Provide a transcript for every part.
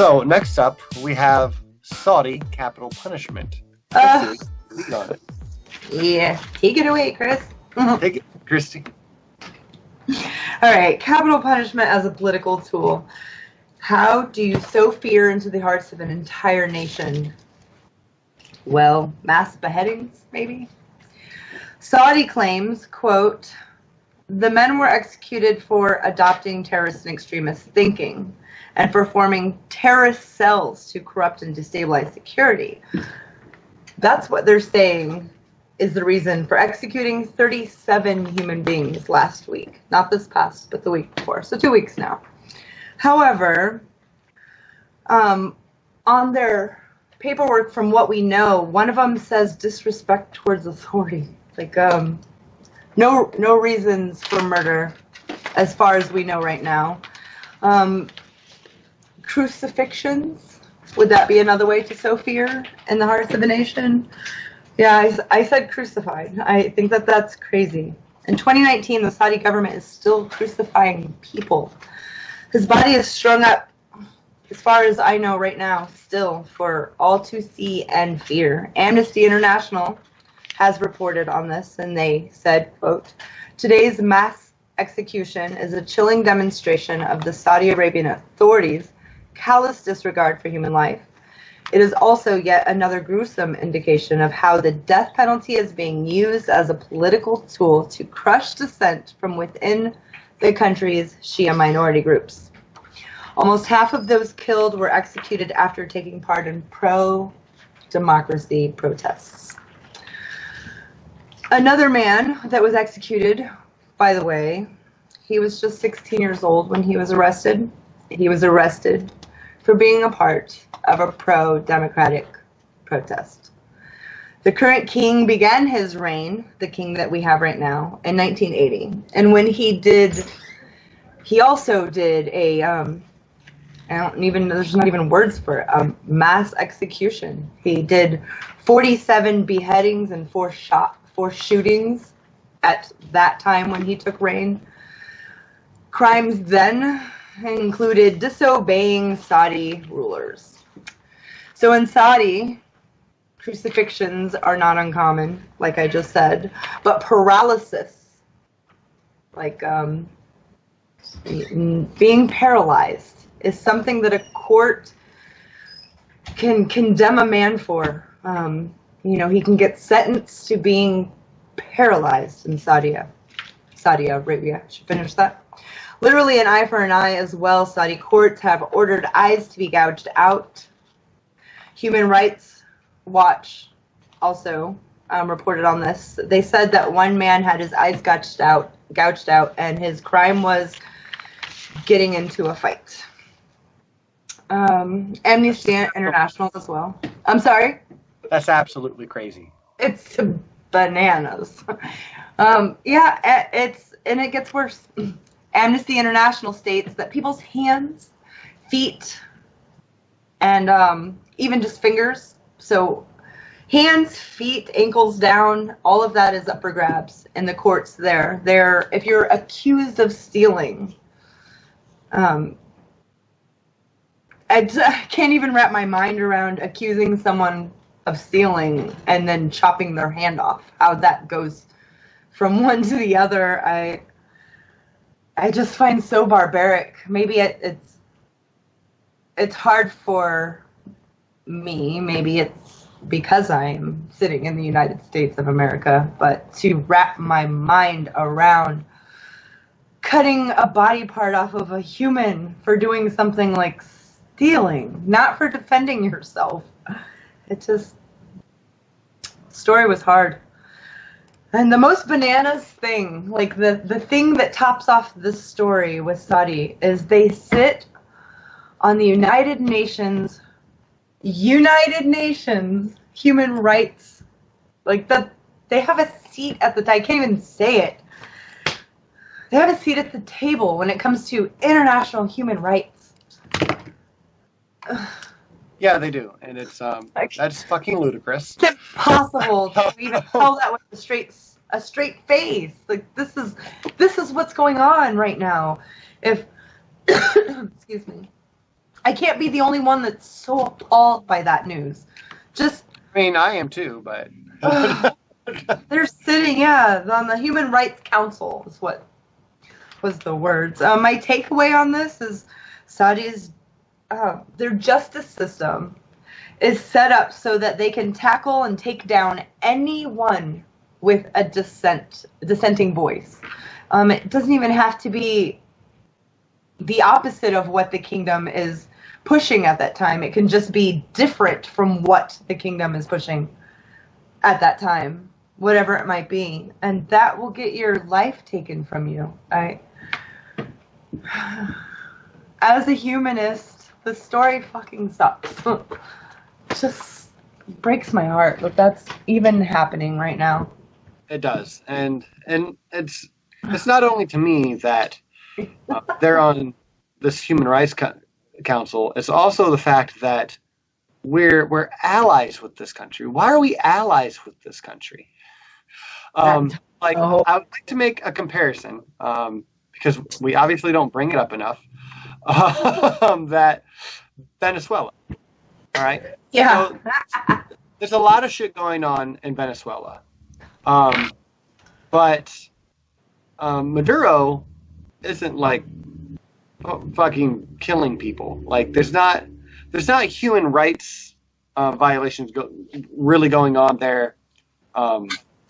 So next up, we have Saudi capital punishment. Lead on it. Yeah, take it away, Chris. Take it, Christy. All right, capital punishment as a political tool. How do you sow fear into the hearts of an entire nation? Well, mass beheadings, maybe? Saudi claims, quote, the men were executed for adopting terrorist and extremist thinking and for forming terrorist cells to corrupt and destabilize security. That's what they're saying is the reason for executing 37 human beings last week. Not this past, but the week before. So 2 weeks now. However, on their paperwork, from what we know, one of them says disrespect towards authority. Like, no reasons for murder, as far as we know right now. Crucifixions, would that be another way to sow fear in the hearts of a nation? Yeah, I said crucified. I think that that's crazy. In 2019, the Saudi government is still crucifying people. His body is strung up, as far as I know right now, still for all to see and fear. Amnesty International has reported on this, and they said, quote, today's mass execution is a chilling demonstration of the Saudi Arabian authorities' callous disregard for human life. It is also yet another gruesome indication of how the death penalty is being used as a political tool to crush dissent from within the country's Shia minority groups. Almost half of those killed were executed after taking part in pro-democracy protests. Another man that was executed, by the way, he was just 16 years old when he was arrested. He was arrested for being a part of a pro-democratic protest. The current king began his reign, the king that we have right now, in 1980. And when he also did a, there's not even words for it, mass execution. He did 47 beheadings and 4 shootings at that time when he took reign. Crimes then included disobeying Saudi rulers. So in Saudi, crucifixions are not uncommon, like I just said, but paralysis, like being paralyzed, is something that a court can condemn a man for. He can get sentenced to being paralyzed in Saudi Arabia. I should finish that. Literally an eye for an eye as well. Saudi courts have ordered eyes to be gouged out. Human Rights Watch also reported on this. They said that one man had his eyes gouged out, and his crime was getting into a fight. Amnesty International as well. I'm sorry? That's absolutely crazy. It's bananas. It gets worse. Amnesty International states that people's hands, feet, and even just fingers, so hands, feet, ankles down, all of that is up for grabs in the courts there. If you're accused of stealing, I can't even wrap my mind around accusing someone of stealing and then chopping their hand off. How that goes from one to the other, I just find so barbaric. Maybe it's hard for me. Maybe it's because I'm sitting in the United States of America, but to wrap my mind around cutting a body part off of a human for doing something like stealing, not for defending yourself. The story was hard. And the most bananas thing, like the thing that tops off this story with Saudi, is they sit on the United Nations human rights, like they have a seat at I can't even say it. They have a seat at the table when it comes to international human rights. Yeah, they do, and it's that's fucking ludicrous. It's impossible to even tell that with a straight face. Like this is what's going on right now. If excuse me, I can't be the only one that's so appalled by that news. Just, I mean, I am too, but they're sitting, on the Human Rights Council is what was the words. My takeaway on this is Saudi's, their justice system is set up so that they can tackle and take down anyone with a dissenting voice. It doesn't even have to be the opposite of what the kingdom is pushing at that time. It can just be different from what the kingdom is pushing at that time, whatever it might be. And that will get your life taken from you. As a humanist, the story fucking sucks. Just breaks my heart that that's even happening right now. it does. And it's not only to me that they're on this Human Rights Council. It's also the fact that we're allies with this country. Why are we allies with this country? I would like to make a comparison because we obviously don't bring it up enough. That Venezuela, all right? Yeah. So, there's a lot of shit going on in Venezuela, but Maduro isn't like fucking killing people. Like there's not human rights violations really going on there.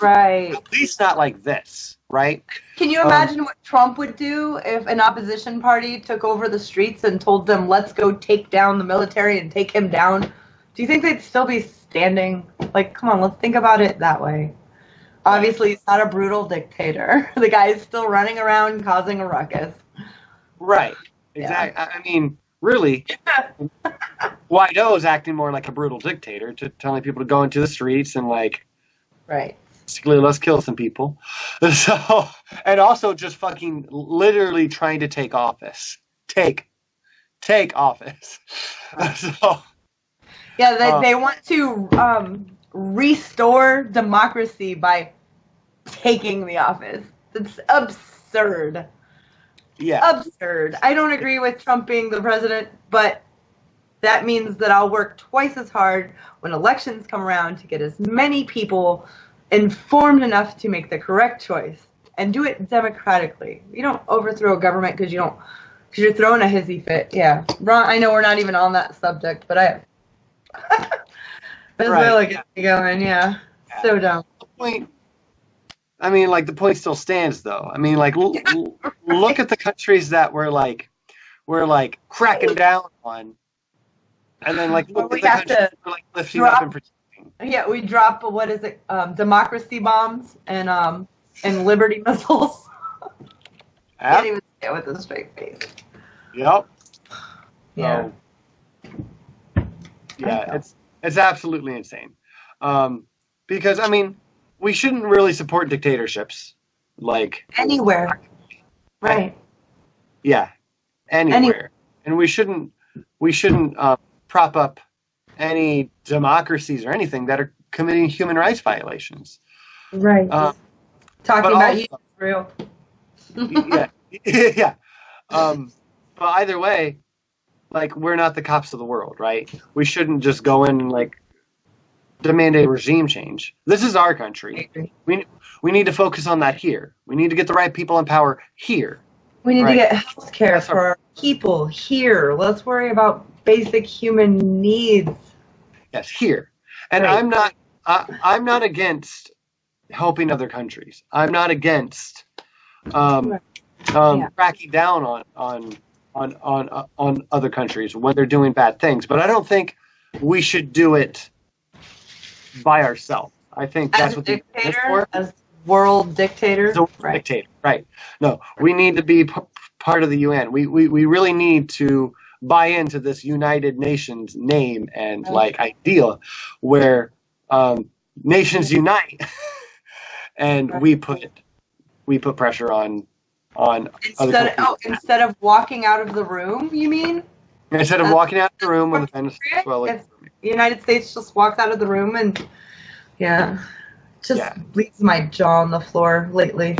Right. At least not like this, right? Can you imagine what Trump would do if an opposition party took over the streets and told them, let's go take down the military and take him down? Do you think they'd still be standing? Like, come on, let's think about it that way. Obviously, he's not a brutal dictator. The guy's still running around causing a ruckus. Right. Exactly. Yeah. I mean, really, Guaido's acting more like a brutal dictator, telling people to go into the streets and like, right. Basically, let's kill some people. So, and also just fucking literally trying to take office. Take office. So, yeah, they want to restore democracy by taking the office. It's absurd. Yeah. Absurd. I don't agree with Trump being the president, but that means that I'll work twice as hard when elections come around to get as many people informed enough to make the correct choice and do it democratically. You don't overthrow a government because you're throwing a hissy fit. Yeah. Ron, I know we're not even on that subject, but Venezuela gets me going, yeah. So dumb. The point still stands, though. I mean, like, look at the countries that we're cracking down on, and then look at the countries that we're lifting up and protecting. Yeah, we drop democracy bombs and liberty missiles. Can't even say it with a straight face. Yep. Yeah. Yeah, it's absolutely insane. Because I mean, we shouldn't really support dictatorships like anywhere. Right. Yeah, anywhere. And we shouldn't prop up any democracies or anything that are committing human rights violations. Right. Talking about you, Israel. Yeah. But either way, we're not the cops of the world, right? We shouldn't just go in and demand a regime change. This is our country. We need to focus on that here. We need to get the right people in power here. We need to get health care for our people here. Let's worry about basic human needs. Yes, here. And right. I'm not against helping other countries. I'm not against cracking down on other countries when they're doing bad things. But I don't think we should do it by ourselves. I think that's what the dictator, for. As world dictator, right? Dictator, right? No, we need to be part of the UN. We really need to buy into this United Nations name and idea where nations unite, and we put pressure on instead of walking out of the room. You mean? Instead of walking out of the room when the Venezuela, the United States just walks out of the room and leaves my jaw on the floor lately.